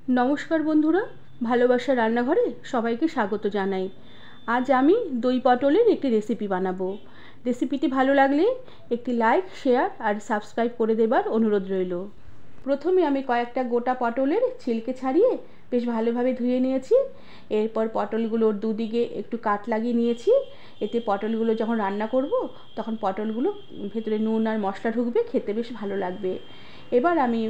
নমস্কার বন্ধুরা, ভালোবাসা রান্নাঘরে সবাইকে স্বাগত জানাই। আজ আমি দই পটলের একটি রেসিপি বানাবো। রেসিপিটি ভালো লাগলে একটি লাইক, শেয়ার আর সাবস্ক্রাইব করে দেবার অনুরোধ রইল। প্রথমে আমি কয়েকটা গোটা পটলের ছিলকে ছাড়িয়ে বেশ ভালোভাবে ধুয়ে নিয়েছি। এরপর পটলগুলোর দুদিকে একটু কাট লাগিয়ে নিয়েছি। এতে পটলগুলো যখন রান্না করব তখন পটলগুলো ভেতরে নুন আর মশলা ঢুকবে, খেতে বেশ ভালো লাগবে। এবার আমি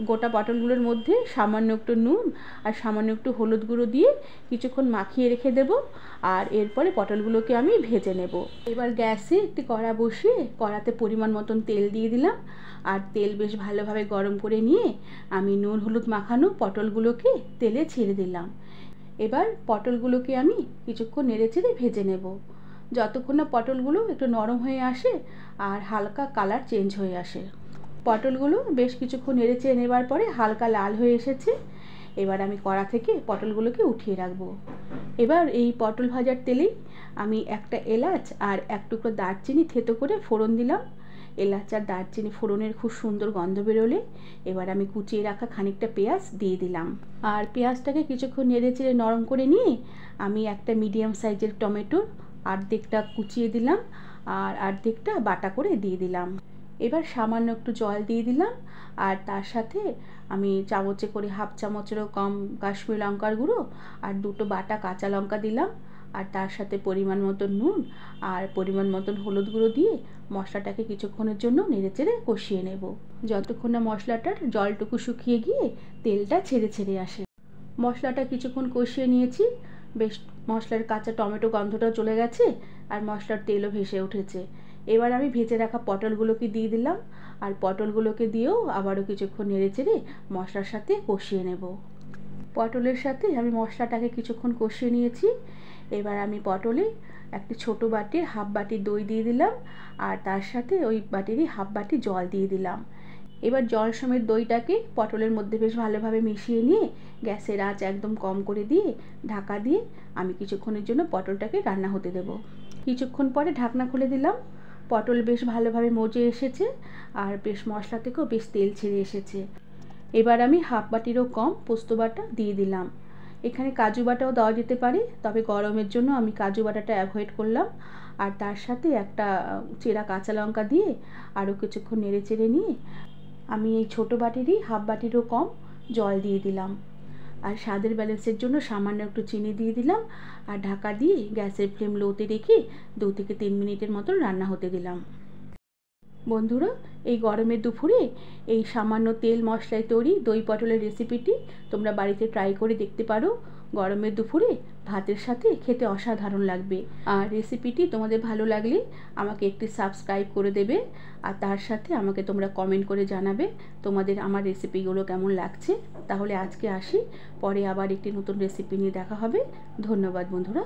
গোটা পটলগুলোর মধ্যে সামান্য একটু নুন আর সামান্য একটু হলুদ গুঁড়ো দিয়ে কিছুক্ষণ মাখিয়ে রেখে দেব। আর এরপরে পটলগুলোকে আমি ভেজে নেব। এবার গ্যাসে একটি কড়া বসিয়ে কড়াতে পরিমাণ মতন তেল দিয়ে দিলাম। আর তেল বেশ ভালোভাবে গরম করে নিয়ে আমি নুন হলুদ মাখানো পটলগুলোকে তেলে ছেড়ে দিলাম। এবার পটলগুলোকে আমি কিছুক্ষণ নেড়েচেড়ে ভেজে নেব, যতক্ষণ না পটলগুলো একটু নরম হয়ে আসে আর হালকা কালার চেঞ্জ হয়ে আসে। পটলগুলো বেশ কিছুক্ষণ নেড়েচেড়ে নেবার পরে হালকা লাল হয়ে এসেছে। এবার আমি কড়া থেকে পটলগুলোকে উঠিয়ে রাখবো। এবার এই পটল ভাজার তেলেই আমি একটা এলাচ আর এক টুকরো দারচিনি থেতো করে ফোড়ন দিলাম। এলাচ আর দারচিনি ফোড়নের খুব সুন্দর গন্ধ বেরোলে এবার আমি কুচিয়ে রাখা খানিকটা পেঁয়াজ দিয়ে দিলাম। আর পেঁয়াজটাকে কিছুক্ষণ নেড়েচেড়ে নরম করে নিয়ে আমি একটা মিডিয়াম সাইজের টমেটোর অর্ধেকটা কুচিয়ে দিলাম আর অর্ধেকটা বাটা করে দিয়ে দিলাম। এবার সামান্য একটু জল দিয়ে দিলাম আর তার সাথে আমি চামচে করে হাফ চামচেরও কম কাশ্মীরি লঙ্কার গুঁড়ো আর দুটো বাটা কাঁচা লঙ্কা দিলাম। আর তার সাথে পরিমাণ মতন নুন আর পরিমাণ মতন হলুদ গুঁড়ো দিয়ে মশলাটাকে কিছুক্ষণের জন্য নেড়েচেড়ে কষিয়ে নেব, যতক্ষণ না মশলাটার জলটুকু শুকিয়ে গিয়ে তেলটা ছেড়ে ছেড়ে আসে। মশলাটা কিছুক্ষণ কষিয়ে নিয়েছি, বেশ মশলার কাঁচা টমেটো গন্ধটাও চলে গেছে আর মশলার তেলও ভেসে উঠেছে। এবার আমি ভেজে রাখা পটলগুলোকে দিয়ে দিলাম আর পটলগুলোকে দিয়েও আবারও কিছুক্ষণ নেড়েচেড়ে মশলার সাথে কষিয়ে নেব। পটলের সাথে আমি মশলাটাকে কিছুক্ষণ কষিয়ে নিয়েছি। এবার আমি পটলে একটি ছোটো বাটির হাফ বাটি দই দিয়ে দিলাম আর তার সাথে ওই বাটিরই হাফ বাটি জল দিয়ে দিলাম। এবার জল সমেত দইটাকে পটলের মধ্যে বেশ ভালোভাবে মিশিয়ে নিয়ে গ্যাসের আঁচ একদম কম করে দিয়ে ঢাকা দিয়ে আমি কিছুক্ষণের জন্য পটলটাকে রান্না হতে দেব। কিছুক্ষণ পরে ঢাকনা খুলে দিলাম। পটল বেশ ভালোভাবে মজে এসেছে আর বেশ মশলা থেকেও বেশ তেল ছেড়ে এসেছে। এবার আমি হাফ বাটিরও কম পোস্ত বাটা দিয়ে দিলাম। এখানে কাজু বাটাও দেওয়া যেতে পারে, তবে গরমের জন্য আমি কাজু বাটাটা অ্যাভয়েড করলাম। আর তার সাথে একটা চেরা কাঁচা লঙ্কা দিয়ে আরও কিছুক্ষণ নেড়ে চেড়ে নিয়ে আমি এই ছোটো বাটিরই হাফ বাটিরও কম জল দিয়ে দিলাম। আর স্বাদের ব্যালেন্সের জন্য সামান্য একটু চিনি দিয়ে দিলাম আর ঢাকা দিয়ে গ্যাসের ফ্লেম লোতে রেখে 2 থেকে 3 মিনিটের মতন রান্না হতে দিলাম। বন্ধুরা, এই গরমের দুপুরে এই সামান্য তেল মশলায় তৈরি দই পটলের রেসিপিটি তোমরা বাড়িতে ট্রাই করে দেখতে পারো। গরমের দুপুরে ভাতের সাথে খেতে অসাধারণ লাগবে। আর রেসিপিটি তোমাদের ভালো লাগলে আমাকে একটি সাবস্ক্রাইব করে দেবে আর তার সাথে আমাকে তোমরা কমেন্ট করে জানাবে তোমাদের আমার রেসিপিগুলো কেমন লাগছে। তাহলে আজকে আসি, পরে আবার একটি নতুন রেসিপি নিয়ে দেখা হবে। ধন্যবাদ বন্ধুরা।